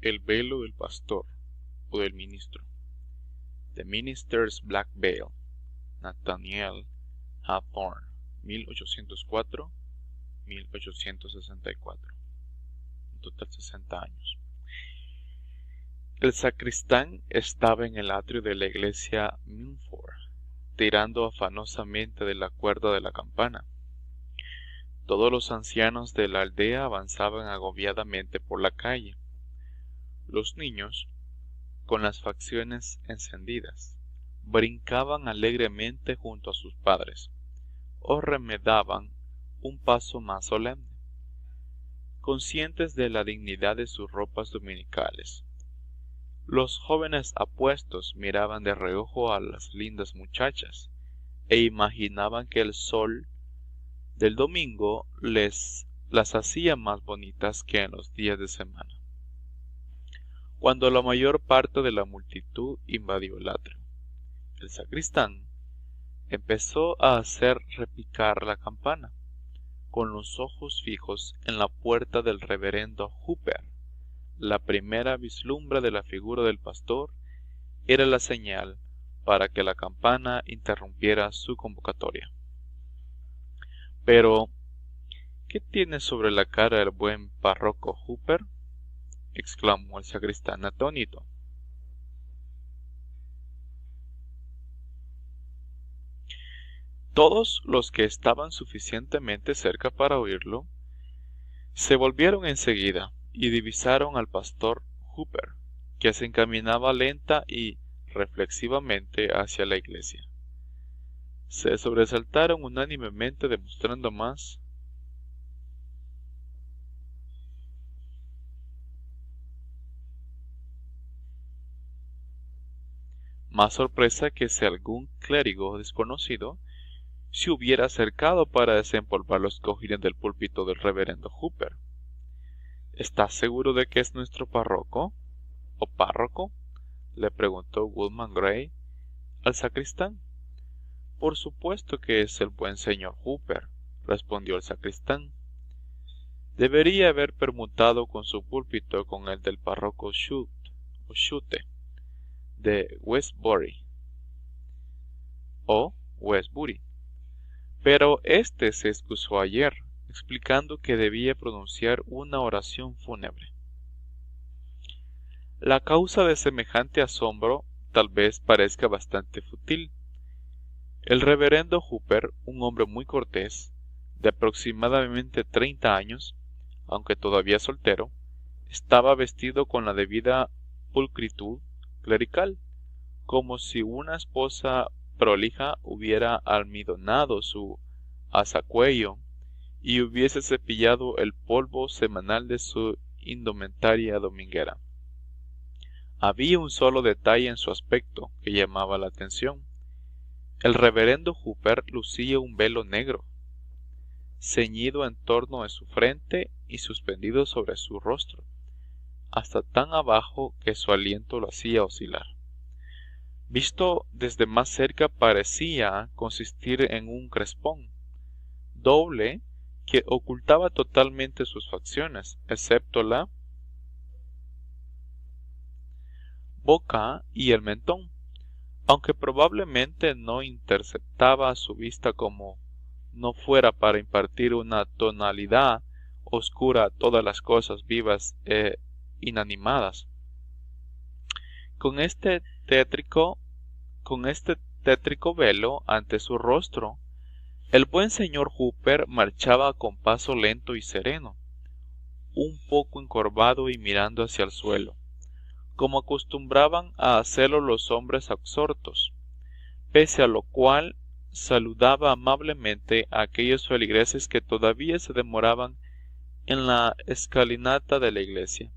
El velo del pastor o del ministro. The Minister's Black Veil, Nathaniel Hawthorne, 1804-1864. En total 60 años. El sacristán estaba en el atrio de la iglesia Milford, tirando afanosamente de la cuerda de la campana. Todos los ancianos de la aldea avanzaban agobiadamente por la calle. Los niños, con las facciones encendidas, brincaban alegremente junto a sus padres, o remedaban un paso más solemne, conscientes de la dignidad de sus ropas dominicales. Los jóvenes apuestos miraban de reojo a las lindas muchachas, e imaginaban que el sol del domingo las hacía más bonitas que en los días de semana. Cuando la mayor parte de la multitud invadió el atrio, el sacristán empezó a hacer repicar la campana, con los ojos fijos en la puerta del reverendo Hooper. La primera vislumbre de la figura del pastor era la señal para que la campana interrumpiera su convocatoria. Pero, ¿qué tiene sobre la cara el buen párroco Hooper?, exclamó el sacristán atónito. Todos los que estaban suficientemente cerca para oírlo se volvieron enseguida y divisaron al pastor Hooper, que se encaminaba lenta y reflexivamente hacia la iglesia. Se sobresaltaron unánimemente, demostrando más sorpresa que si algún clérigo desconocido se hubiera acercado para desempolvar los cojines del púlpito del reverendo Hooper. ¿Estás seguro de que es nuestro párroco o párroco?, le preguntó Woodman Gray al sacristán. Por supuesto que es el buen señor Hooper, respondió el sacristán. Debería haber permutado con su púlpito con el del párroco Shute de Westbury, pero éste se excusó ayer, explicando que debía pronunciar una oración fúnebre. La causa de semejante asombro tal vez parezca bastante fútil. El reverendo Hooper, un hombre muy cortés, de aproximadamente 30 años, aunque todavía soltero, estaba vestido con la debida pulcritud clerical, como si una esposa prolija hubiera almidonado su azacuello y hubiese cepillado el polvo semanal de su indumentaria dominguera. Había un solo detalle en su aspecto que llamaba la atención. El reverendo Hooper lucía un velo negro, ceñido en torno de su frente y suspendido sobre su rostro, hasta tan abajo que su aliento lo hacía oscilar. Visto desde más cerca parecía consistir en un crespón doble que ocultaba totalmente sus facciones, excepto la boca y el mentón, aunque probablemente no interceptaba su vista como no fuera para impartir una tonalidad oscura a todas las cosas vivas e inanimadas. Con este tétrico velo ante su rostro, el buen señor Hooper marchaba con paso lento y sereno, un poco encorvado y mirando hacia el suelo, como acostumbraban a hacerlo los hombres absortos, pese a lo cual saludaba amablemente a aquellos feligreses que todavía se demoraban en la escalinata de la iglesia,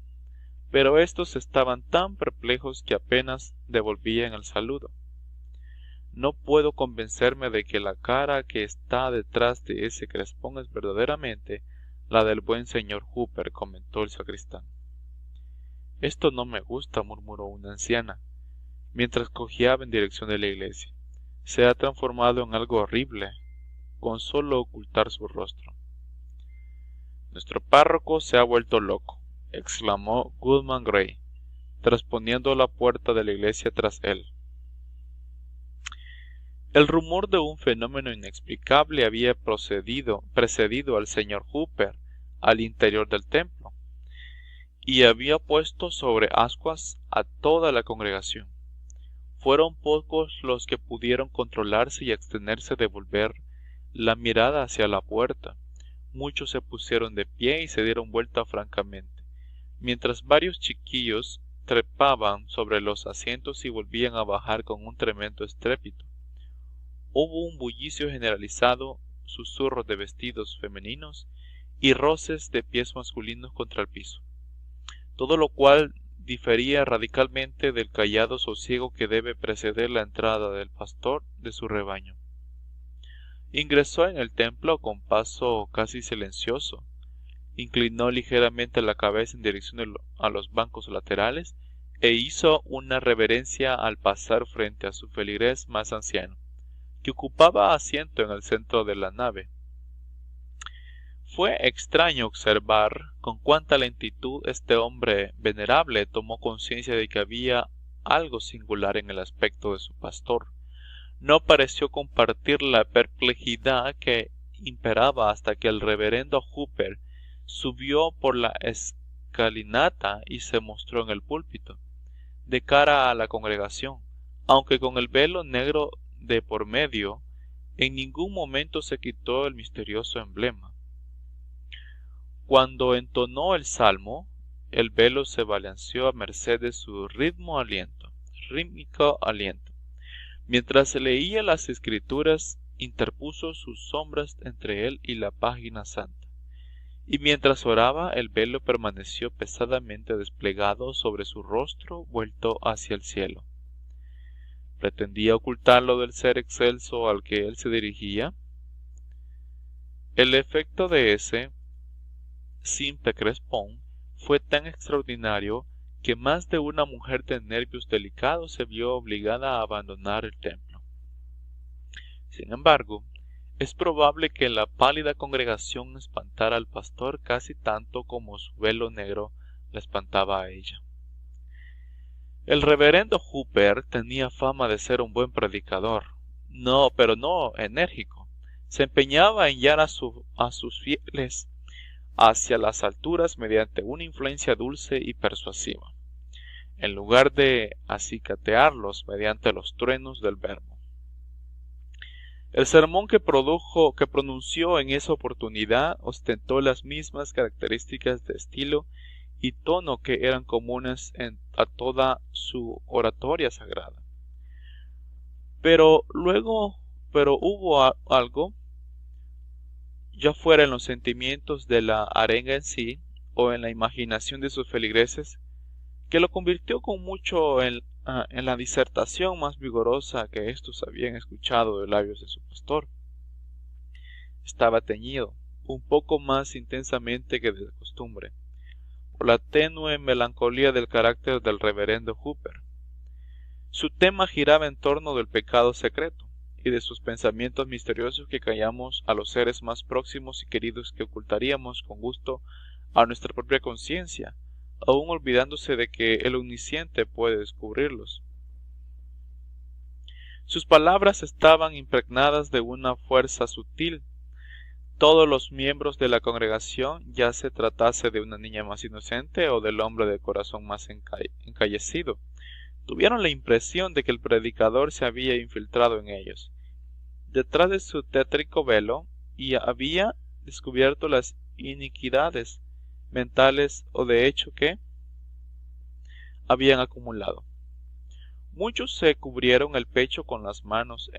pero éstos estaban tan perplejos que apenas devolvían el saludo. No puedo convencerme de que la cara que está detrás de ese crespón es verdaderamente la del buen señor Hooper, comentó el sacristán. Esto no me gusta, murmuró una anciana, mientras cojeaba en dirección de la iglesia. Se ha transformado en algo horrible, con solo ocultar su rostro. Nuestro párroco se ha vuelto loco, exclamó Goodman Gray, trasponiendo la puerta de la iglesia tras él. El rumor de un fenómeno inexplicable había precedido al señor Hooper al interior del templo, y había puesto sobre ascuas a toda la congregación. Fueron pocos los que pudieron controlarse y abstenerse de volver la mirada hacia la puerta. Muchos se pusieron de pie y se dieron vuelta francamente, mientras varios chiquillos trepaban sobre los asientos y volvían a bajar con un tremendo estrépito. Hubo un bullicio generalizado, susurros de vestidos femeninos y roces de pies masculinos contra el piso, todo lo cual difería radicalmente del callado sosiego que debe preceder la entrada del pastor de su rebaño. Ingresó en el templo con paso casi silencioso, inclinó ligeramente la cabeza en dirección a los bancos laterales e hizo una reverencia al pasar frente a su feligrés más anciano, que ocupaba asiento en el centro de la nave. Fue extraño observar con cuánta lentitud este hombre venerable tomó conciencia de que había algo singular en el aspecto de su pastor. No pareció compartir la perplejidad que imperaba hasta que el reverendo Hooper subió por la escalinata y se mostró en el púlpito, de cara a la congregación, aunque con el velo negro de por medio. En ningún momento se quitó el misterioso emblema. Cuando entonó el salmo, el velo se balanceó a merced de su rítmico aliento. Mientras se leía las escrituras, interpuso sus sombras entre él y la página santa, y mientras oraba, el velo permaneció pesadamente desplegado sobre su rostro vuelto hacia el cielo. ¿Pretendía ocultarlo del ser excelso al que él se dirigía? El efecto de ese simple crespón fue tan extraordinario que más de una mujer de nervios delicados se vio obligada a abandonar el templo. Sin embargo, es probable que la pálida congregación espantara al pastor casi tanto como su velo negro la espantaba a ella. El reverendo Hooper tenía fama de ser un buen predicador, pero no enérgico. Se empeñaba en guiar a sus fieles hacia las alturas mediante una influencia dulce y persuasiva, en lugar de acicatearlos mediante los truenos del verbo. El sermón que pronunció en esa oportunidad ostentó las mismas características de estilo y tono que eran comunes a toda su oratoria sagrada. Pero hubo algo, ya fuera en los sentimientos de la arenga en sí o en la imaginación de sus feligreses, que lo convirtió con mucho en la disertación más vigorosa que éstos habían escuchado de labios de su pastor. Estaba teñido, un poco más intensamente que de costumbre, por la tenue melancolía del carácter del reverendo Hooper. Su tema giraba en torno del pecado secreto y de sus pensamientos misteriosos que callamos a los seres más próximos y queridos, que ocultaríamos con gusto a nuestra propia conciencia, aun olvidándose de que el omnisciente puede descubrirlos. Sus palabras estaban impregnadas de una fuerza sutil. Todos los miembros de la congregación, ya se tratase de una niña más inocente o del hombre de corazón más encallecido, tuvieron la impresión de que el predicador se había infiltrado en ellos, detrás de su tétrico velo, y había descubierto las iniquidades mentales o de hecho que habían acumulado. Muchos se cubrieron el pecho con las manos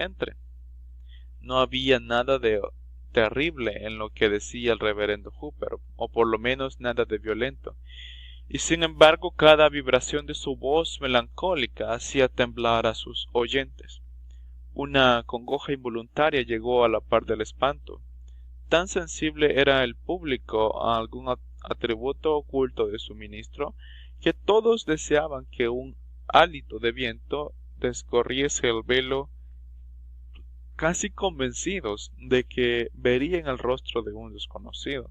No había nada de terrible en lo que decía el reverendo Hooper, o por lo menos nada de violento, y sin embargo cada vibración de su voz melancólica hacía temblar a sus oyentes. Una congoja involuntaria llegó a la par del espanto. Tan sensible era el público a algún atributo oculto de su ministro, que todos deseaban que un hálito de viento descorriese el velo, casi convencidos de que verían el rostro de un desconocido.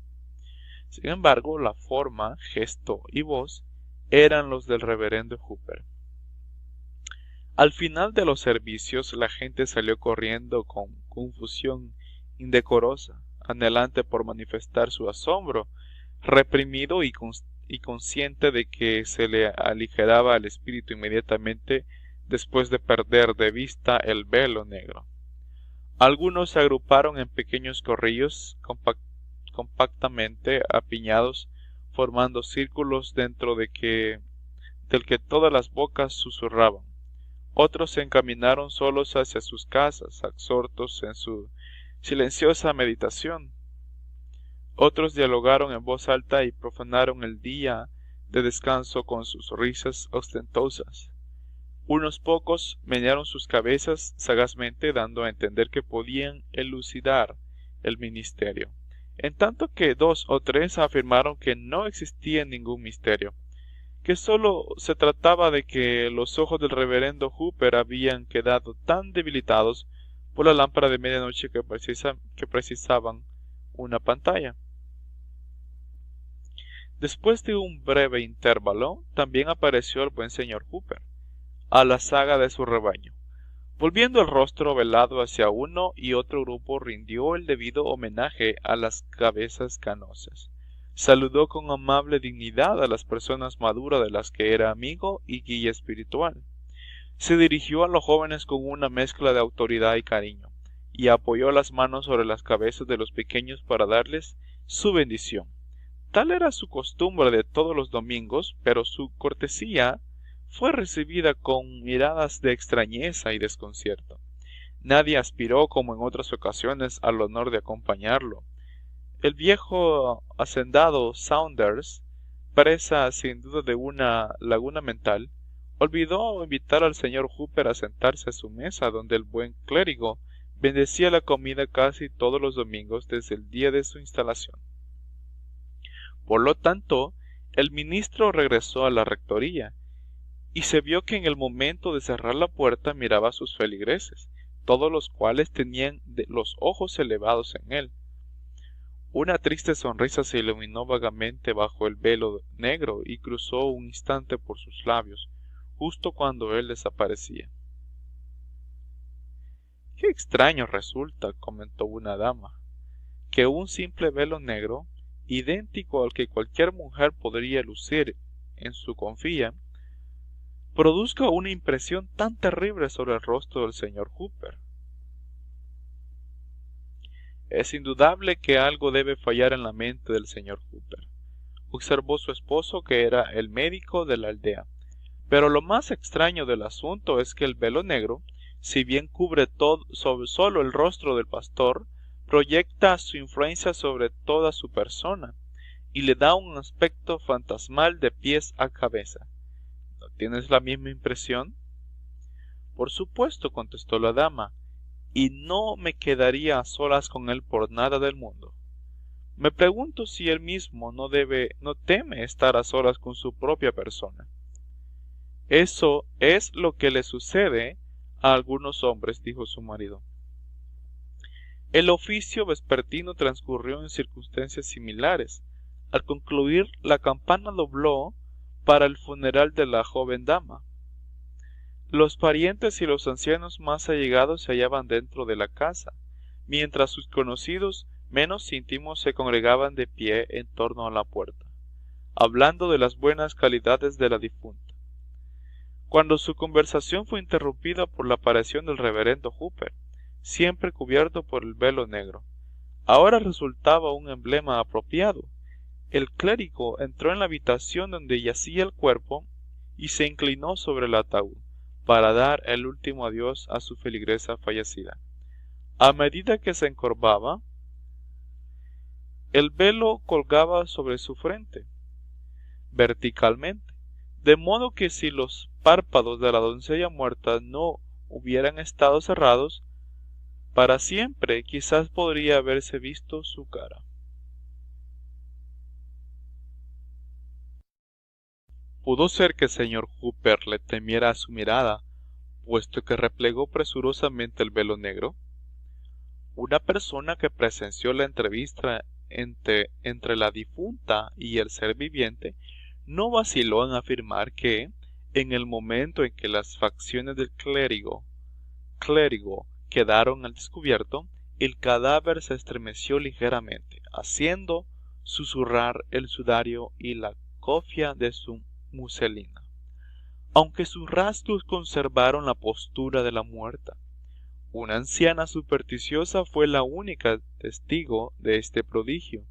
Sin embargo, la forma, gesto y voz eran los del reverendo Hooper. Al final de los servicios, la gente salió corriendo con confusión indecorosa, anhelante por manifestar su asombro, reprimido y consciente de que se le aligeraba el espíritu inmediatamente después de perder de vista el velo negro. Algunos se agruparon en pequeños corrillos compactamente apiñados, formando círculos dentro del que todas las bocas susurraban. Otros se encaminaron solos hacia sus casas, absortos en su silenciosa meditación. Otros dialogaron en voz alta y profanaron el día de descanso con sus risas ostentosas. Unos pocos menearon sus cabezas sagazmente, dando a entender que podían elucidar el misterio, en tanto que 2 o 3 afirmaron que no existía ningún misterio, que sólo se trataba de que los ojos del reverendo Hooper habían quedado tan debilitados por la lámpara de medianoche que precisaban una pantalla. Después de un breve intervalo, también apareció el buen señor Hooper, a la zaga de su rebaño. Volviendo el rostro velado hacia uno y otro grupo, rindió el debido homenaje a las cabezas canosas. Saludó con amable dignidad a las personas maduras de las que era amigo y guía espiritual. Se dirigió a los jóvenes con una mezcla de autoridad y cariño, y apoyó las manos sobre las cabezas de los pequeños para darles su bendición. Tal era su costumbre de todos los domingos, pero su cortesía fue recibida con miradas de extrañeza y desconcierto. Nadie aspiró, como en otras ocasiones, al honor de acompañarlo. El viejo hacendado Saunders, presa sin duda de una laguna mental, olvidó invitar al señor Hooper a sentarse a su mesa, donde el buen clérigo bendecía la comida casi todos los domingos desde el día de su instalación. Por lo tanto, el ministro regresó a la rectoría, y se vio que en el momento de cerrar la puerta miraba a sus feligreses, todos los cuales tenían los ojos elevados en él. Una triste sonrisa se iluminó vagamente bajo el velo negro y cruzó un instante por sus labios, justo cuando él desaparecía. «Qué extraño resulta», comentó una dama, «que un simple velo negro, idéntico al que cualquier mujer podría lucir en su confía, produzca una impresión tan terrible sobre el rostro del señor Hooper. Es indudable que algo debe fallar en la mente del señor Hooper», observó su esposo, que era el médico de la aldea. «Pero lo más extraño del asunto es que el velo negro, si bien cubre solo el rostro del pastor, proyecta su influencia sobre toda su persona y le da un aspecto fantasmal de pies a cabeza. ¿No tienes la misma impresión?» «Por supuesto», contestó la dama, «y no me quedaría a solas con él por nada del mundo. Me pregunto si él mismo no teme estar a solas con su propia persona». «Eso es lo que le sucede a algunos hombres», dijo su marido. El oficio vespertino transcurrió en circunstancias similares. Al concluir, la campana dobló para el funeral de la joven dama. Los parientes y los ancianos más allegados se hallaban dentro de la casa, mientras sus conocidos menos íntimos se congregaban de pie en torno a la puerta, hablando de las buenas calidades de la difunta, cuando su conversación fue interrumpida por la aparición del reverendo Hooper, siempre cubierto por el velo negro. Ahora resultaba un emblema apropiado. El clérigo entró en la habitación donde yacía el cuerpo y se inclinó sobre el ataúd para dar el último adiós a su feligresa fallecida. A medida que se encorvaba, el velo colgaba sobre su frente, verticalmente, de modo que si los párpados de la doncella muerta no hubieran estado cerrados para siempre, quizás podría haberse visto su cara. Pudo ser que el señor Hooper le temiera a su mirada, puesto que replegó presurosamente el velo negro. Una persona que presenció la entrevista entre la difunta y el ser viviente, no vaciló en afirmar que, en el momento en que las facciones del clérigo quedaron al descubierto, el cadáver se estremeció ligeramente, haciendo susurrar el sudario y la cofia de su muselina, aunque sus rasgos conservaron la postura de la muerta. Una anciana supersticiosa fue la única testigo de este prodigio.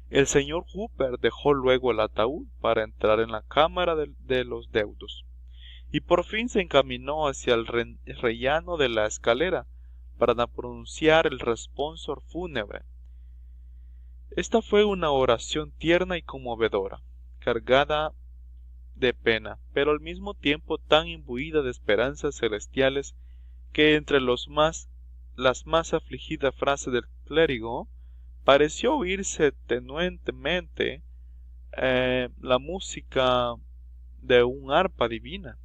El señor Hooper dejó luego el ataúd para entrar en la cámara de los deudos, y por fin se encaminó hacia el rellano de la escalera para pronunciar el responso fúnebre. Esta fue una oración tierna y conmovedora, cargada de pena, pero al mismo tiempo tan imbuida de esperanzas celestiales que entre las más afligidas frases del clérigo pareció oírse tenuemente la música de un arpa divina,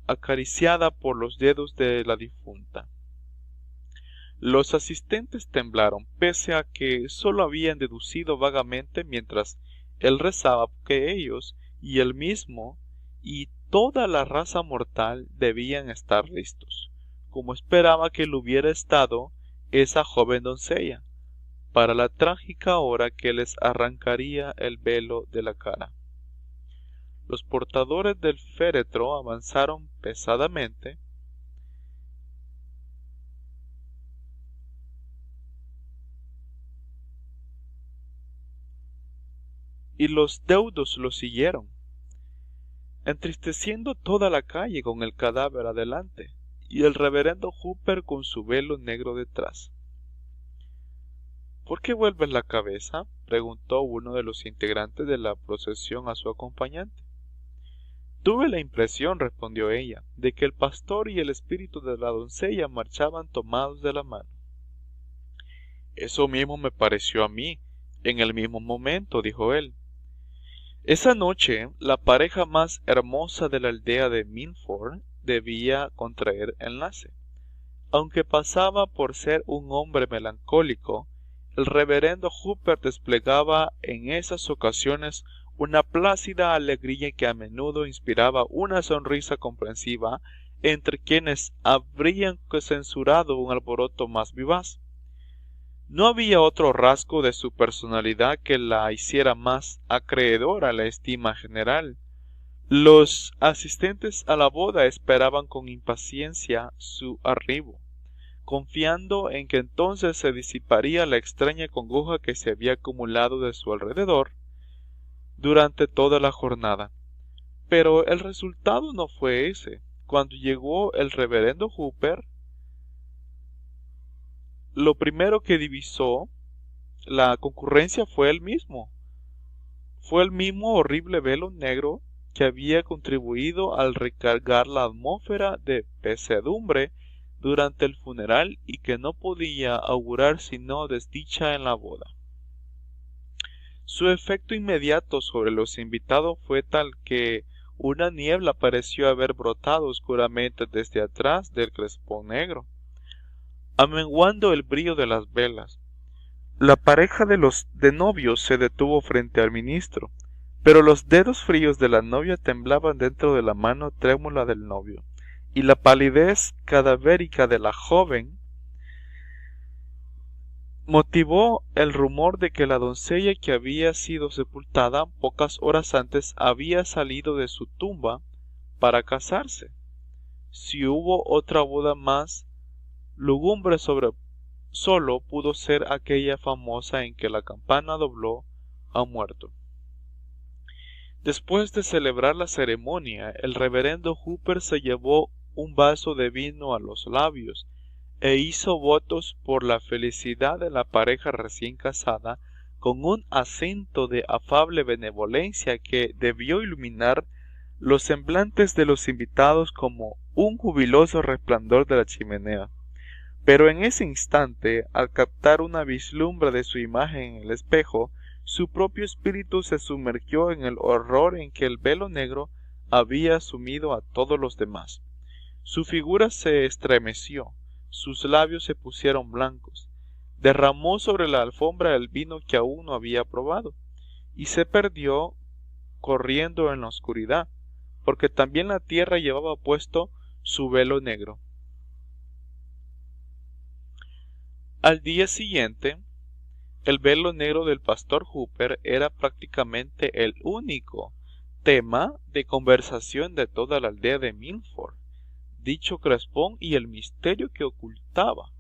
acariciada por los dedos de la difunta. Los asistentes temblaron, pese a que sólo habían deducido vagamente mientras él rezaba que ellos y él mismo y toda la raza mortal debían estar listos, como esperaba que lo hubiera estado esa joven doncella, para la trágica hora que les arrancaría el velo de la cara. Los portadores del féretro avanzaron pesadamente y los deudos lo siguieron, entristeciendo toda la calle con el cadáver adelante y el reverendo Hooper con su velo negro detrás. —¿Por qué vuelves la cabeza? —preguntó uno de los integrantes de la procesión a su acompañante. —Tuve la impresión —respondió ella— de que el pastor y el espíritu de la doncella marchaban tomados de la mano. —Eso mismo me pareció a mí, en el mismo momento —dijo él. Esa noche la pareja más hermosa de la aldea de Milford debía contraer enlace. Aunque pasaba por ser un hombre melancólico, el reverendo Hooper desplegaba en esas ocasiones una plácida alegría que a menudo inspiraba una sonrisa comprensiva entre quienes habrían censurado un alboroto más vivaz. No había otro rasgo de su personalidad que la hiciera más acreedora a la estima general. Los asistentes a la boda esperaban con impaciencia su arribo, confiando en que entonces se disiparía la extraña congoja que se había acumulado de su alrededor durante toda la jornada. Pero el resultado no fue ese. Cuando llegó el reverendo Hooper, lo primero que divisó la concurrencia fue el mismo horrible velo negro que había contribuido al recargar la atmósfera de pesadumbre durante el funeral y que no podía augurar sino desdicha en la boda. Su efecto inmediato sobre los invitados fue tal que una niebla pareció haber brotado oscuramente desde atrás del crespón negro, amenguando el brillo de las velas. La pareja de novios se detuvo frente al ministro, pero los dedos fríos de la novia temblaban dentro de la mano trémula del novio, y la palidez cadavérica de la joven motivó el rumor de que la doncella que había sido sepultada pocas horas antes había salido de su tumba para casarse. Si hubo otra boda más lúgubre solo pudo ser aquella famosa en que la campana dobló a muerto. Después de celebrar la ceremonia, el reverendo Hooper se llevó un vaso de vino a los labios e hizo votos por la felicidad de la pareja recién casada con un acento de afable benevolencia que debió iluminar los semblantes de los invitados como un jubiloso resplandor de la chimenea. Pero en ese instante, al captar una vislumbre de su imagen en el espejo, su propio espíritu se sumergió en el horror en que el velo negro había sumido a todos los demás. Su figura se estremeció, sus labios se pusieron blancos, derramó sobre la alfombra el vino que aún no había probado, y se perdió corriendo en la oscuridad, porque también la tierra llevaba puesto su velo negro. Al día siguiente, el velo negro del pastor Hooper era prácticamente el único tema de conversación de toda la aldea de Milford. Dicho crespón y el misterio que ocultaba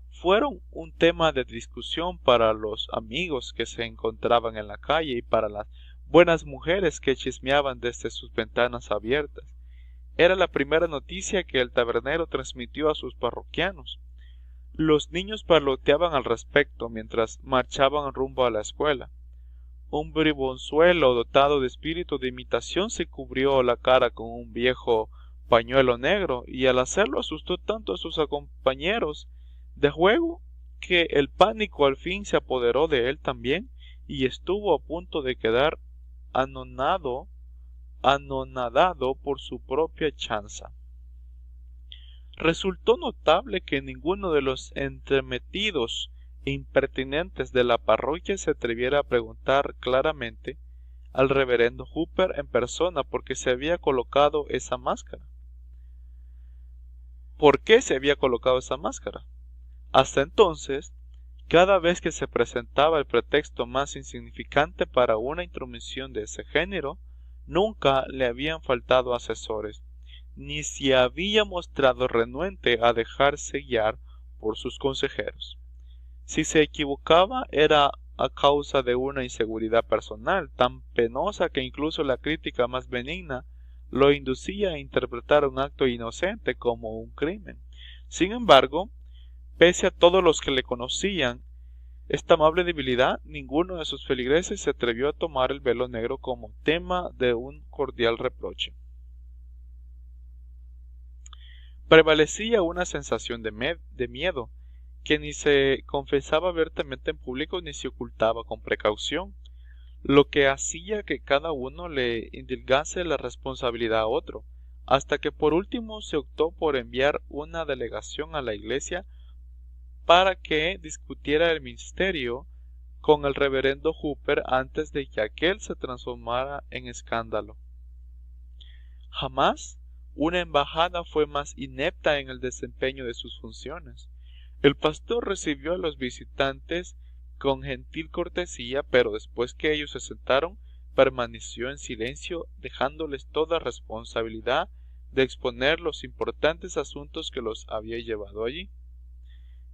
fueron un tema de discusión para los amigos que se encontraban en la calle y para las buenas mujeres que chismeaban desde sus ventanas abiertas. Era la primera noticia que el tabernero transmitió a sus parroquianos. Los niños parloteaban al respecto mientras marchaban rumbo a la escuela. Un bribonzuelo dotado de espíritu de imitación se cubrió la cara con un viejo pañuelo negro y al hacerlo asustó tanto a sus compañeros de juego que el pánico al fin se apoderó de él también y estuvo a punto de quedar anonadado por su propia chanza. Resultó notable que ninguno de los entremetidos e impertinentes de la parroquia se atreviera a preguntar claramente al reverendo Hooper en persona por qué se había colocado esa máscara. ¿Por qué se había colocado esa máscara? Hasta entonces, cada vez que se presentaba el pretexto más insignificante para una intromisión de ese género, nunca le habían faltado asesores, ni se había mostrado renuente a dejarse guiar por sus consejeros. Si se equivocaba era a causa de una inseguridad personal tan penosa que incluso la crítica más benigna lo inducía a interpretar un acto inocente como un crimen. Sin embargo, pese a todos los que le conocían esta amable debilidad, ninguno de sus feligreses se atrevió a tomar el velo negro como tema de un cordial reproche. Prevalecía una sensación de miedo, que ni se confesaba abiertamente en público ni se ocultaba con precaución, lo que hacía que cada uno le indilgase la responsabilidad a otro, hasta que por último se optó por enviar una delegación a la iglesia para que discutiera el misterio con el reverendo Hooper antes de que aquel se transformara en escándalo. Jamás una embajada fue más inepta en el desempeño de sus funciones. El pastor recibió a los visitantes con gentil cortesía, pero después que ellos se sentaron, permaneció en silencio, dejándoles toda responsabilidad de exponer los importantes asuntos que los había llevado allí.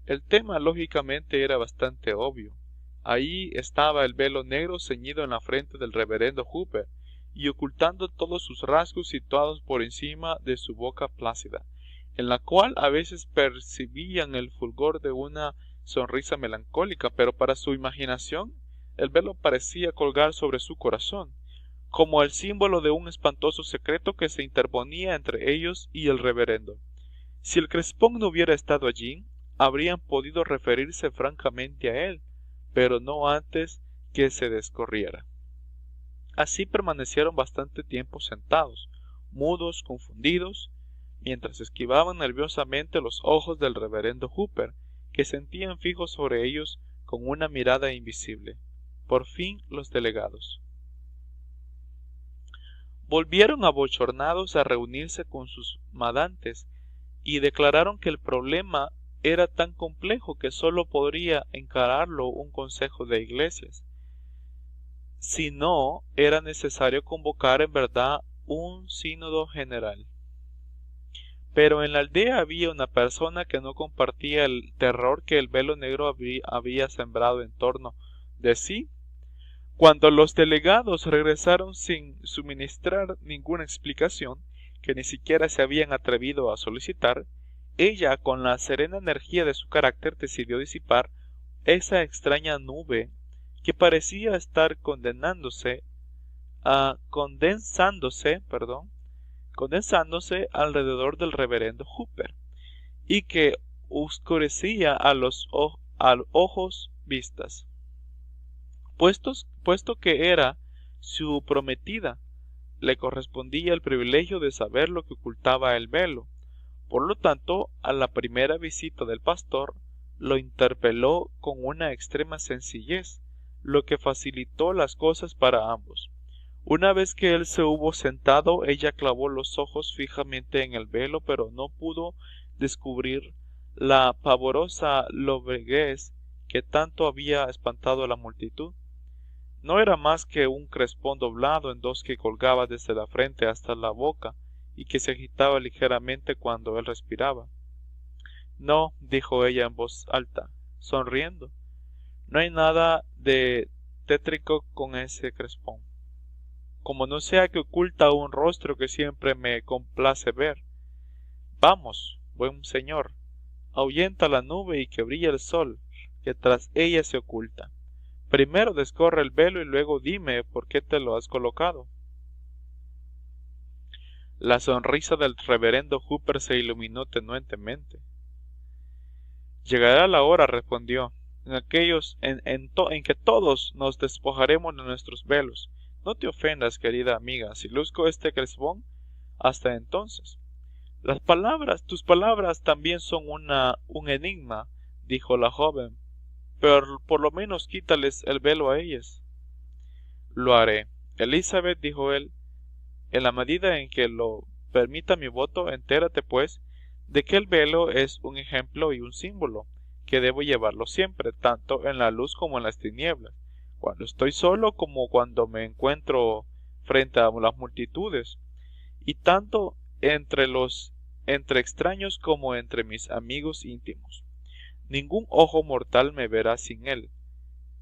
El tema lógicamente era bastante obvio. Ahí estaba el velo negro ceñido en la frente del reverendo Hooper y ocultando todos sus rasgos situados por encima de su boca plácida, en la cual a veces percibían el fulgor de una sonrisa melancólica, pero para su imaginación el velo parecía colgar sobre su corazón, como el símbolo de un espantoso secreto que se interponía entre ellos y el reverendo. Si el crespón no hubiera estado allí, habrían podido referirse francamente a él, pero no antes que se descorriera. Así permanecieron bastante tiempo sentados, mudos, confundidos, mientras esquivaban nerviosamente los ojos del reverendo Hooper, que sentían fijos sobre ellos con una mirada invisible. Por fin los delegados volvieron abochornados a reunirse con sus mandantes y declararon que el problema era tan complejo que sólo podría encararlo un consejo de iglesias. Si no, era necesario convocar en verdad un sínodo general. Pero en la aldea había una persona que no compartía el terror que el velo negro había sembrado en torno de sí. Cuando los delegados regresaron sin suministrar ninguna explicación, que ni siquiera se habían atrevido a solicitar, ella, con la serena energía de su carácter, decidió disipar esa extraña nube que parecía estar condensándose alrededor del reverendo Hooper, y que oscurecía a los ojos vistas. Puesto que era su prometida, le correspondía el privilegio de saber lo que ocultaba el velo. Por lo tanto, a la primera visita del pastor, lo interpeló con una extrema sencillez, lo que facilitó las cosas para ambos. Una vez que él se hubo sentado, ella clavó los ojos fijamente en el velo, pero no pudo descubrir la pavorosa lobreguez que tanto había espantado a la multitud. No era más que un crespón doblado en dos que colgaba desde la frente hasta la boca y que se agitaba ligeramente cuando él respiraba. No, dijo ella en voz alta, sonriendo, no hay nada de tétrico con ese crespón, como no sea que oculta un rostro que siempre me complace ver. Vamos, buen señor, ahuyenta la nube y que brille el sol, que tras ella se oculta. Primero descorre el velo y luego dime por qué te lo has colocado. La sonrisa del reverendo Hooper se iluminó tenuemente. Llegará la hora, respondió, en que todos nos despojaremos de nuestros velos. No te ofendas, querida amiga, si luzco este crespón hasta entonces. Tus palabras también son un enigma, dijo la joven, pero por lo menos quítales el velo a ellas. Lo haré, Elizabeth, dijo él, en la medida en que lo permita mi voto. Entérate, pues, de que el velo es un ejemplo y un símbolo, que debo llevarlo siempre, tanto en la luz como en las tinieblas, cuando estoy solo como cuando me encuentro frente a las multitudes, y tanto entre extraños como entre mis amigos íntimos. Ningún ojo mortal me verá sin él.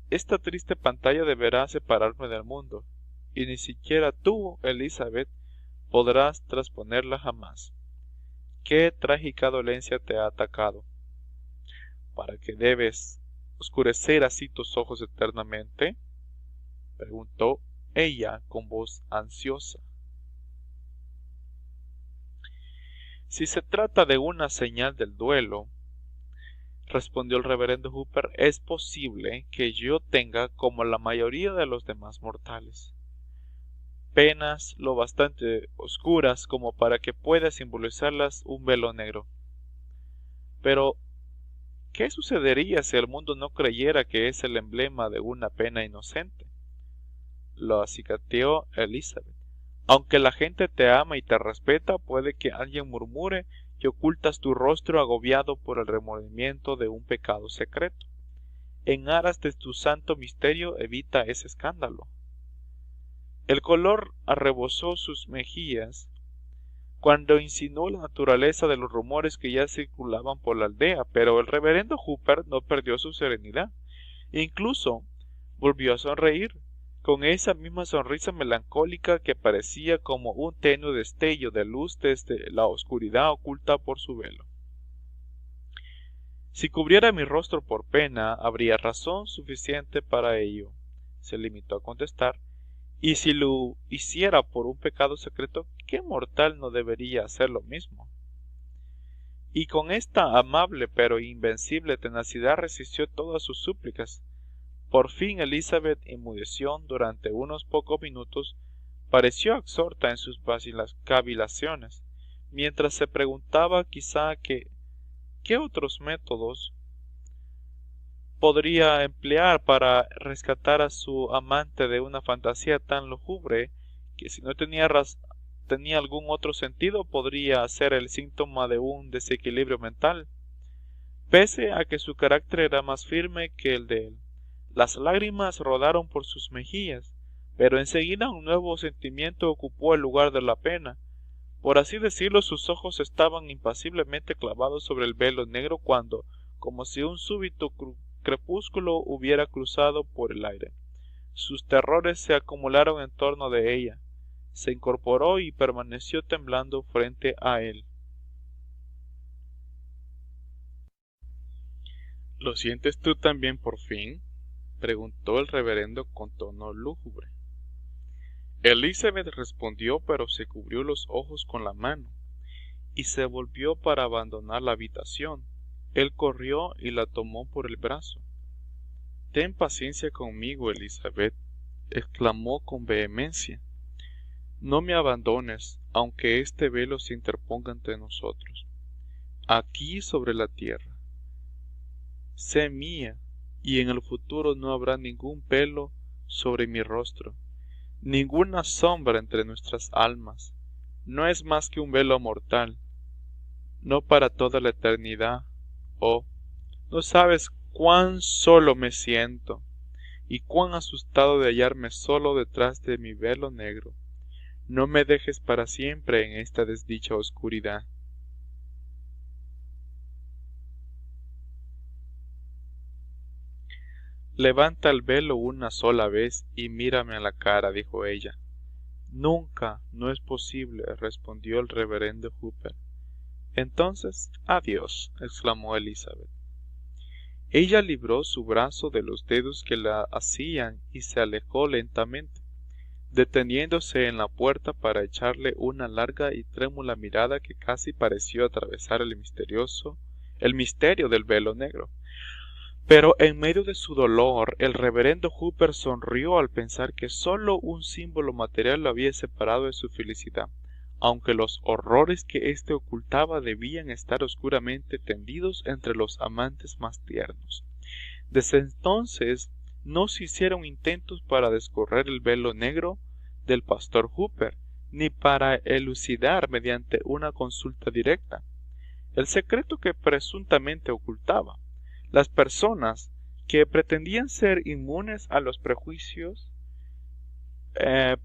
Esta triste pantalla deberá separarme del mundo, y ni siquiera tú, Elizabeth, podrás trasponerla jamás. ¿Qué trágica dolencia te ha atacado? ¿Para qué debes oscurecer así tus ojos eternamente?, preguntó ella con voz ansiosa. Si se trata de una señal del duelo, respondió el reverendo Hooper, es posible que yo tenga, como la mayoría de los demás mortales, penas lo bastante oscuras como para que pueda simbolizarlas un velo negro. Pero, ¿qué sucedería si el mundo no creyera que es el emblema de una pena inocente? Lo acicateó Elizabeth. Aunque la gente te ama y te respeta, puede que alguien murmure que ocultas tu rostro agobiado por el remordimiento de un pecado secreto. En aras de tu santo misterio, evita ese escándalo. El color arrebosó sus mejillas cuando insinuó la naturaleza de los rumores que ya circulaban por la aldea, pero el reverendo Hooper no perdió su serenidad. Incluso volvió a sonreír, con esa misma sonrisa melancólica que parecía como un tenue destello de luz desde la oscuridad oculta por su velo. Si cubriera mi rostro por pena, habría razón suficiente para ello, se limitó a contestar, y si lo hiciera por un pecado secreto, ¿qué mortal no debería hacer lo mismo? Y con esta amable pero invencible tenacidad resistió todas sus súplicas. Por fin Elizabeth enmudeció durante unos pocos minutos, pareció absorta en sus cavilaciones, mientras se preguntaba quizá qué otros métodos podría emplear para rescatar a su amante de una fantasía tan lúgubre que, si no tenía algún otro sentido, podría ser el síntoma de un desequilibrio mental, pese a que su carácter era más firme que el de él. Las lágrimas rodaron por sus mejillas, pero enseguida un nuevo sentimiento ocupó el lugar de la pena. Por así decirlo, sus ojos estaban impasiblemente clavados sobre el velo negro cuando, como si un súbito crepúsculo hubiera cruzado por el aire, sus terrores se acumularon en torno de ella. Se incorporó y permaneció temblando frente a él. ¿Lo sientes tú también por fin?, preguntó el reverendo con tono lúgubre. Elizabeth respondió, pero se cubrió los ojos con la mano y se volvió para abandonar la habitación. Él corrió y la tomó por el brazo. «Ten paciencia conmigo, Elizabeth», exclamó con vehemencia. «No me abandones, aunque este velo se interponga entre nosotros. Aquí sobre la tierra, sé mía, y en el futuro no habrá ningún pelo sobre mi rostro, ninguna sombra entre nuestras almas. No es más que un velo mortal, no para toda la eternidad. Oh, no sabes cuán solo me siento, y cuán asustado de hallarme solo detrás de mi velo negro. No me dejes para siempre en esta desdicha oscuridad. Levanta el velo una sola vez y mírame a la cara, dijo ella. Nunca, no es posible, respondió el reverendo Hooper. Entonces, adiós, exclamó Elizabeth. Ella libró su brazo de los dedos que la asían y se alejó lentamente, deteniéndose en la puerta para echarle una larga y trémula mirada que casi pareció atravesar el misterio del velo negro. Pero en medio de su dolor, el reverendo Hooper sonrió al pensar que sólo un símbolo material lo había separado de su felicidad, aunque los horrores que éste ocultaba debían estar oscuramente tendidos entre los amantes más tiernos. Desde entonces no se hicieron intentos para descorrer el velo negro del pastor Hooper, ni para elucidar mediante una consulta directa el secreto que presuntamente ocultaba. Las personas que pretendían ser inmunes a los prejuicios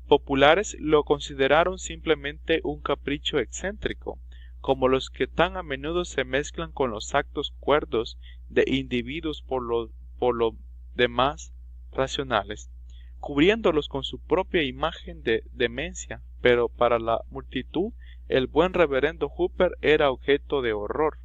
populares lo consideraron simplemente un capricho excéntrico, como los que tan a menudo se mezclan con los actos cuerdos de individuos por lo demás racionales, cubriéndolos con su propia imagen de demencia. Pero para la multitud el buen reverendo Hooper era objeto de horror.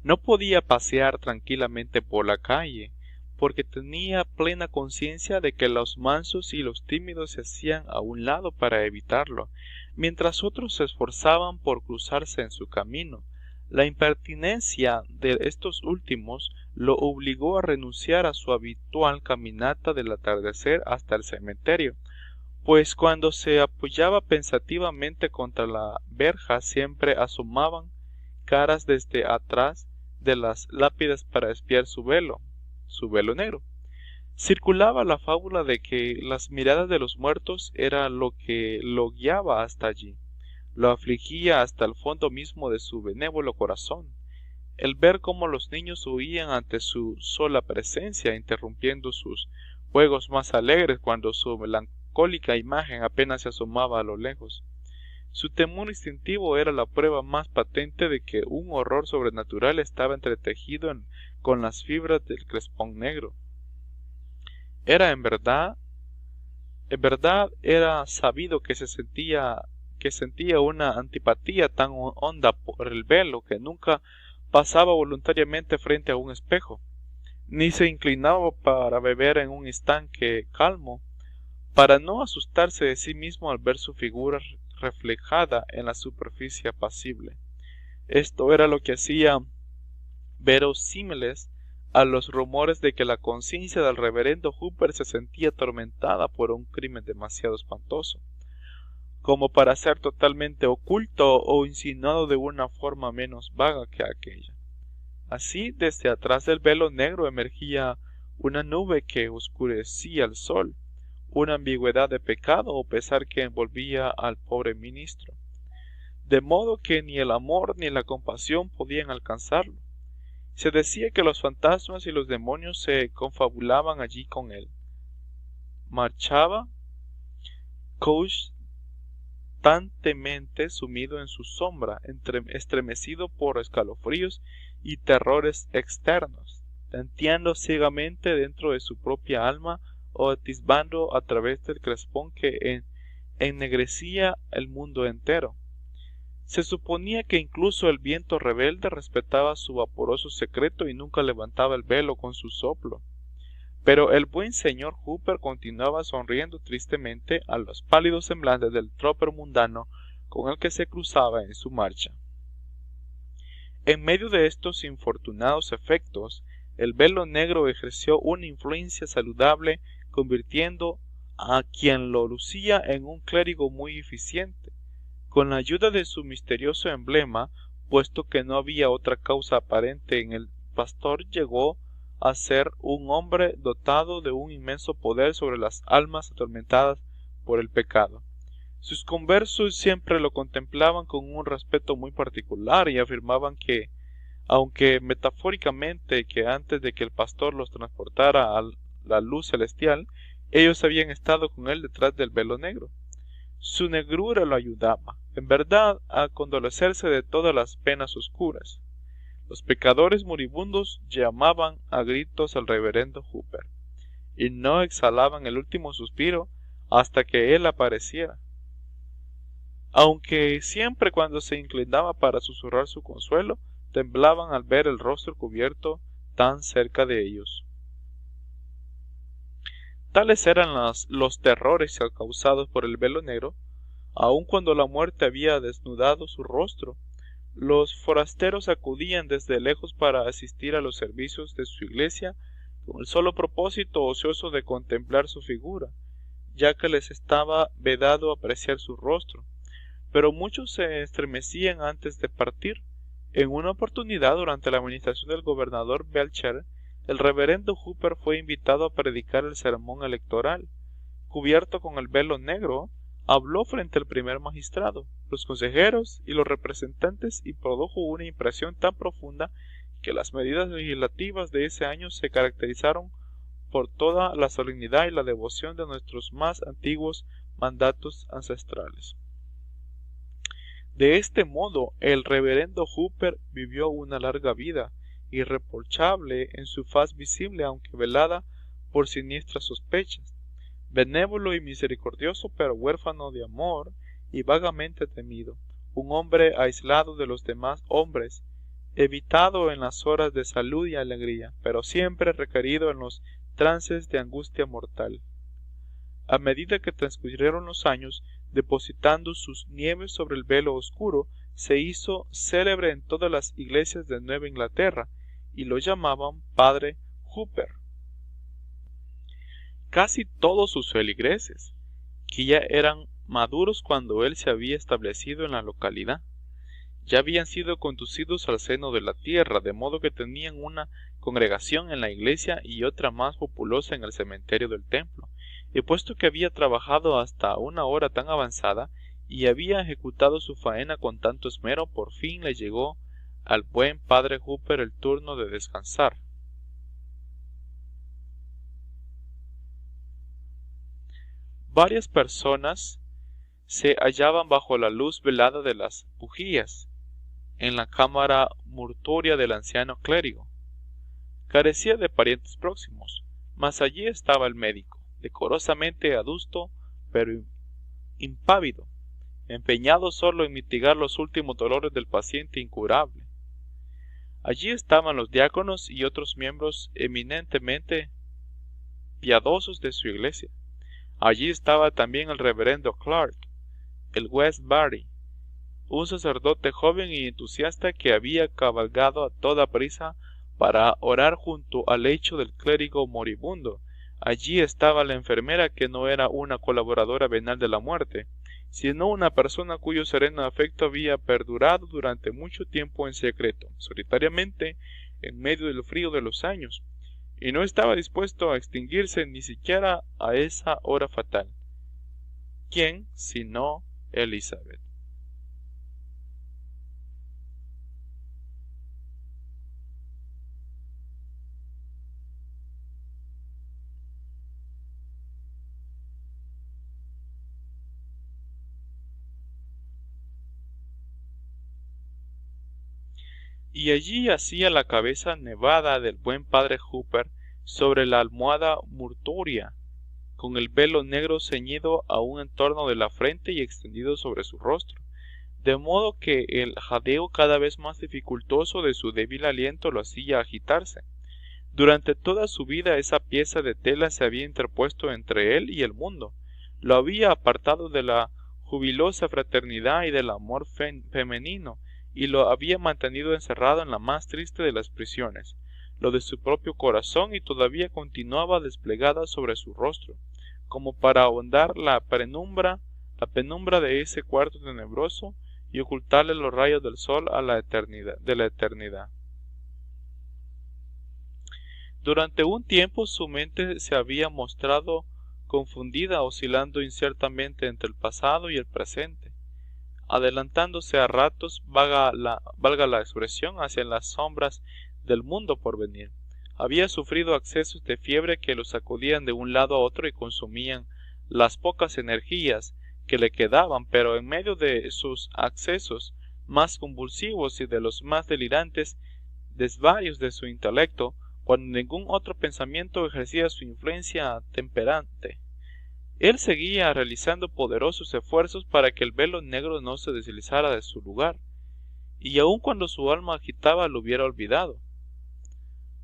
No podía pasear tranquilamente por la calle, porque tenía plena conciencia de que los mansos y los tímidos se hacían a un lado para evitarlo, mientras otros se esforzaban por cruzarse en su camino. La impertinencia de estos últimos lo obligó a renunciar a su habitual caminata del atardecer hasta el cementerio, pues cuando se apoyaba pensativamente contra la verja siempre asomaban caras desde atrás de las lápidas para espiar su velo negro. Circulaba la fábula de que las miradas de los muertos era lo que lo guiaba hasta allí, lo afligía hasta el fondo mismo de su benévolo corazón, el ver cómo los niños huían ante su sola presencia, interrumpiendo sus juegos más alegres cuando su melancólica imagen apenas se asomaba a lo lejos. Su temor instintivo era la prueba más patente de que un horror sobrenatural estaba entretejido con las fibras del crespón negro. En verdad era sabido que sentía una antipatía tan honda por el velo que nunca pasaba voluntariamente frente a un espejo, ni se inclinaba para beber en un estanque calmo, para no asustarse de sí mismo al ver su figura reflejada en la superficie apacible. Esto era lo que hacía verosímiles a los rumores de que la conciencia del reverendo Hooper se sentía atormentada por un crimen demasiado espantoso, como para ser totalmente oculto o insinuado de una forma menos vaga que aquella. Así, desde atrás del velo negro emergía una nube que oscurecía el sol, una ambigüedad de pecado o pesar que envolvía al pobre ministro, de modo que ni el amor ni la compasión podían alcanzarlo. Se decía que los fantasmas y los demonios se confabulaban allí con él. Marchaba constantemente sumido en su sombra, estremecido por escalofríos y terrores externos, tanteando ciegamente dentro de su propia alma o atisbando a través del crespón que ennegrecía el mundo entero. Se suponía que incluso el viento rebelde respetaba su vaporoso secreto y nunca levantaba el velo con su soplo. Pero el buen señor Hooper continuaba sonriendo tristemente a los pálidos semblantes del tropel mundano con el que se cruzaba en su marcha. En medio de estos infortunados efectos, el velo negro ejerció una influencia saludable, convirtiendo a quien lo lucía en un clérigo muy eficiente. Con la ayuda de su misterioso emblema, puesto que no había otra causa aparente en el pastor llegó a ser un hombre dotado de un inmenso poder sobre las almas atormentadas por el pecado. Sus conversos siempre lo contemplaban con un respeto muy particular y afirmaban que, aunque metafóricamente, que antes de que el pastor los transportara a la luz celestial, ellos habían estado con él detrás del velo negro. Su negrura lo ayudaba, en verdad, a condolecerse de todas las penas oscuras. Los pecadores moribundos llamaban a gritos al reverendo Hooper, y no exhalaban el último suspiro hasta que él apareciera, aunque siempre cuando se inclinaba para susurrar su consuelo, temblaban al ver el rostro cubierto tan cerca de ellos. Tales eran los terrores causados por el velo negro, aun cuando la muerte había desnudado su rostro. Los forasteros acudían desde lejos para asistir a los servicios de su iglesia con el solo propósito ocioso de contemplar su figura, ya que les estaba vedado apreciar su rostro, pero muchos se estremecían antes de partir. En una oportunidad, durante la administración del gobernador Belcher, el reverendo Hooper fue invitado a predicar el sermón electoral. Cubierto con el velo negro, habló frente al primer magistrado, los consejeros y los representantes y produjo una impresión tan profunda que las medidas legislativas de ese año se caracterizaron por toda la solemnidad y la devoción de nuestros más antiguos mandatos ancestrales. De este modo, el reverendo Hooper vivió una larga vida, irreprochable en su faz visible aunque velada por siniestras sospechas, benévolo y misericordioso pero huérfano de amor y vagamente temido, un hombre aislado de los demás hombres, evitado en las horas de salud y alegría, pero siempre requerido en los trances de angustia mortal. A medida que transcurrieron los años, depositando sus nieves sobre el velo oscuro, se hizo célebre en todas las iglesias de Nueva Inglaterra, y lo llamaban Padre Hooper. Casi todos sus feligreses, que ya eran maduros cuando él se había establecido en la localidad, ya habían sido conducidos al seno de la tierra, de modo que tenían una congregación en la iglesia y otra más populosa en el cementerio del templo. Y puesto que había trabajado hasta una hora tan avanzada y había ejecutado su faena con tanto esmero, por fin le llegó al buen padre Hooper el turno de descansar. Varias personas se hallaban bajo la luz velada de las bujías en la cámara mortuoria del anciano clérigo. Carecía de parientes próximos, mas allí estaba el médico, decorosamente adusto pero impávido, empeñado solo en mitigar los últimos dolores del paciente incurable. Allí estaban los diáconos y otros miembros eminentemente piadosos de su iglesia. Allí estaba también el reverendo Clark, el Westbury, un sacerdote joven y entusiasta que había cabalgado a toda prisa para orar junto al lecho del clérigo moribundo. Allí estaba la enfermera, que no era una colaboradora venal de la muerte, sino una persona cuyo sereno afecto había perdurado durante mucho tiempo en secreto, solitariamente, en medio del frío de los años, y no estaba dispuesto a extinguirse ni siquiera a esa hora fatal. ¿Quién, sino Elizabeth? Y allí yacía la cabeza nevada del buen padre Hooper sobre la almohada mortuoria, con el velo negro ceñido aún en torno de la frente y extendido sobre su rostro, de modo que el jadeo cada vez más dificultoso de su débil aliento lo hacía agitarse. Durante toda su vida esa pieza de tela se había interpuesto entre él y el mundo, lo había apartado de la jubilosa fraternidad y del amor femenino, y lo había mantenido encerrado en la más triste de las prisiones, lo de su propio corazón, y todavía continuaba desplegada sobre su rostro, como para ahondar la penumbra de ese cuarto tenebroso y ocultarle los rayos del sol a la eternidad, de la eternidad. Durante un tiempo su mente se había mostrado confundida, oscilando inciertamente entre el pasado y el presente, adelantándose a ratos, valga la expresión, hacia las sombras del mundo por venir. Había sufrido accesos de fiebre que lo sacudían de un lado a otro y consumían las pocas energías que le quedaban, pero en medio de sus accesos más convulsivos y de los más delirantes desvarios de su intelecto, cuando ningún otro pensamiento ejercía su influencia temperante, él seguía realizando poderosos esfuerzos para que el velo negro no se deslizara de su lugar, y aun cuando su alma agitaba lo hubiera olvidado.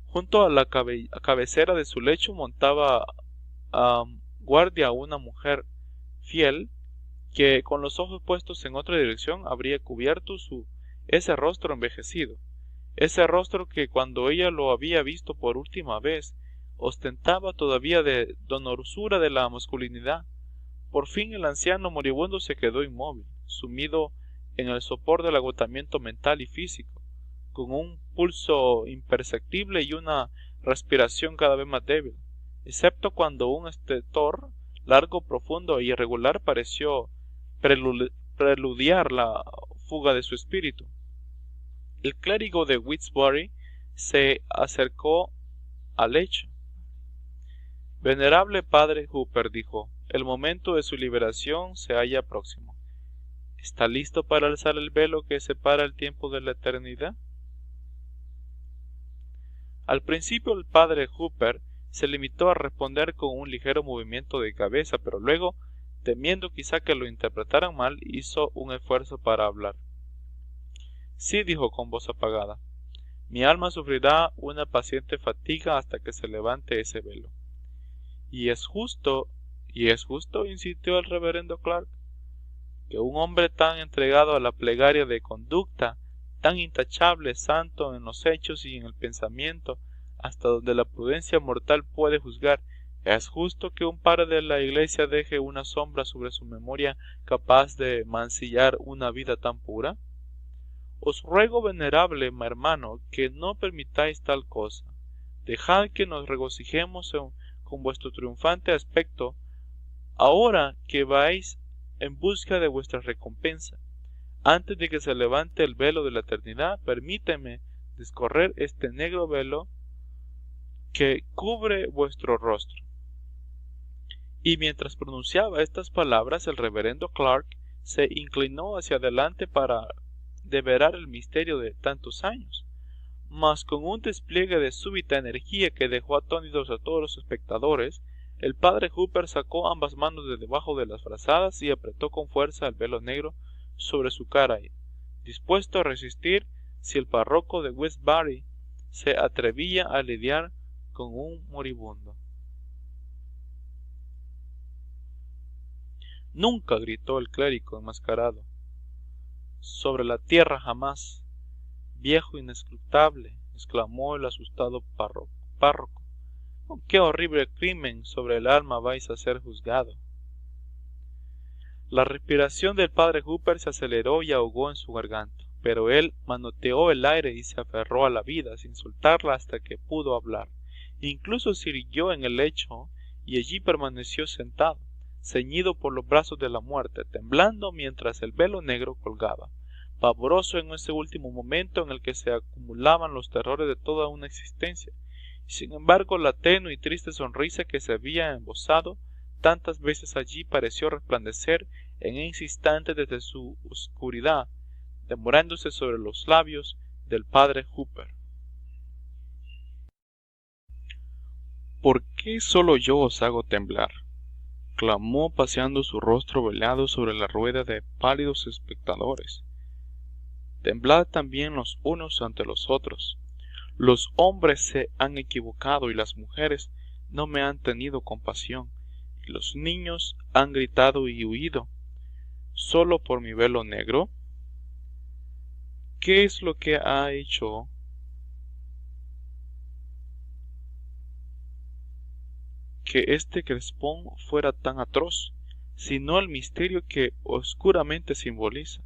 Junto a la cabecera de su lecho montaba guardia una mujer fiel, que con los ojos puestos en otra dirección habría cubierto ese rostro envejecido, ese rostro que cuando ella lo había visto por última vez ostentaba todavía de donosura de la masculinidad. Por fin el anciano moribundo se quedó inmóvil, sumido en el sopor del agotamiento mental y físico, con un pulso imperceptible y una respiración cada vez más débil, excepto cuando un estertor largo, profundo e irregular pareció preludiar la fuga de su espíritu. El clérigo de Westbury se acercó al lecho. Venerable padre Hooper, dijo, el momento de su liberación se halla próximo. ¿Está listo para alzar el velo que separa el tiempo de la eternidad? Al principio el padre Hooper se limitó a responder con un ligero movimiento de cabeza, pero luego, temiendo quizá que lo interpretaran mal, hizo un esfuerzo para hablar. Sí, dijo con voz apagada, mi alma sufrirá una paciente fatiga hasta que se levante ese velo. Y es justo, insistió el reverendo Clark, que un hombre tan entregado a la plegaria de conducta, tan intachable, santo en los hechos y en el pensamiento, hasta donde la prudencia mortal puede juzgar, ¿es justo que un padre de la iglesia deje una sombra sobre su memoria capaz de mancillar una vida tan pura? Os ruego, venerable hermano, que no permitáis tal cosa. Dejad que nos regocijemos con vuestro triunfante aspecto, ahora que vais en busca de vuestra recompensa. Antes de que se levante el velo de la eternidad, permíteme descorrer este negro velo que cubre vuestro rostro. Y mientras pronunciaba estas palabras, el reverendo Clark se inclinó hacia adelante para develar el misterio de tantos años, mas con un despliegue de súbita energía que dejó atónitos a todos los espectadores, el padre Hooper sacó ambas manos de debajo de las frazadas y apretó con fuerza el velo negro sobre su cara, dispuesto a resistir si el párroco de Westbury se atrevía a lidiar con un moribundo. Nunca, gritó el clérigo enmascarado, sobre la tierra jamás, viejo inescrutable, exclamó el asustado párroco, ¿con qué horrible crimen sobre el alma vais a ser juzgado? La respiración del padre Hooper se aceleró y ahogó en su garganta, pero él manoteó el aire y se aferró a la vida sin soltarla hasta que pudo hablar. Incluso se irguió en el lecho y allí permaneció sentado, ceñido por los brazos de la muerte, temblando mientras el velo negro colgaba, pavoroso en ese último momento en el que se acumulaban los terrores de toda una existencia. Sin embargo, la tenue y triste sonrisa que se había embozado tantas veces allí pareció resplandecer en ese instante desde su oscuridad, demorándose sobre los labios del padre Hooper. ¿Por qué solo yo os hago temblar?, clamó paseando su rostro velado sobre la rueda de pálidos espectadores. Temblad también los unos ante los otros. Los hombres se han equivocado y las mujeres no me han tenido compasión, y los niños han gritado y huido, solo por mi velo negro. ¿Qué es lo que ha hecho que este crespón fuera tan atroz, sino el misterio que oscuramente simboliza?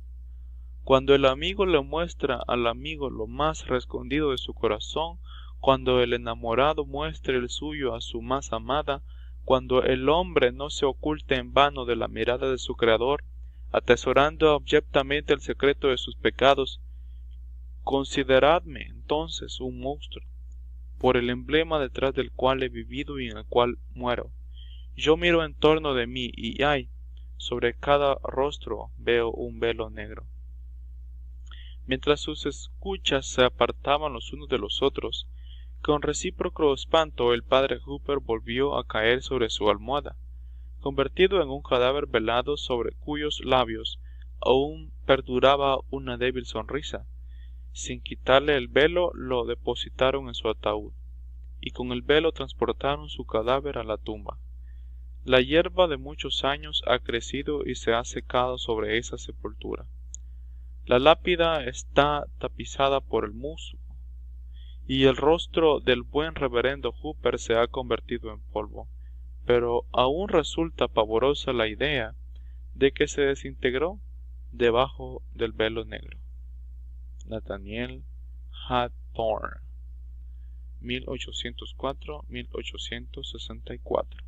Cuando el amigo le muestra al amigo lo más escondido de su corazón, cuando el enamorado muestre el suyo a su más amada, cuando el hombre no se oculte en vano de la mirada de su Creador, atesorando abyectamente el secreto de sus pecados, consideradme entonces un monstruo, por el emblema detrás del cual he vivido y en el cual muero. Yo miro en torno de mí y ay, sobre cada rostro veo un velo negro. Mientras sus escuchas se apartaban los unos de los otros, con recíproco espanto el padre Hooper volvió a caer sobre su almohada, convertido en un cadáver velado sobre cuyos labios aún perduraba una débil sonrisa. Sin quitarle el velo lo depositaron en su ataúd, y con el velo transportaron su cadáver a la tumba. La hierba de muchos años ha crecido y se ha secado sobre esa sepultura. La lápida está tapizada por el musgo, y el rostro del buen reverendo Hooper se ha convertido en polvo, pero aún resulta pavorosa la idea de que se desintegró debajo del velo negro. Nathaniel Hawthorne, 1804-1864.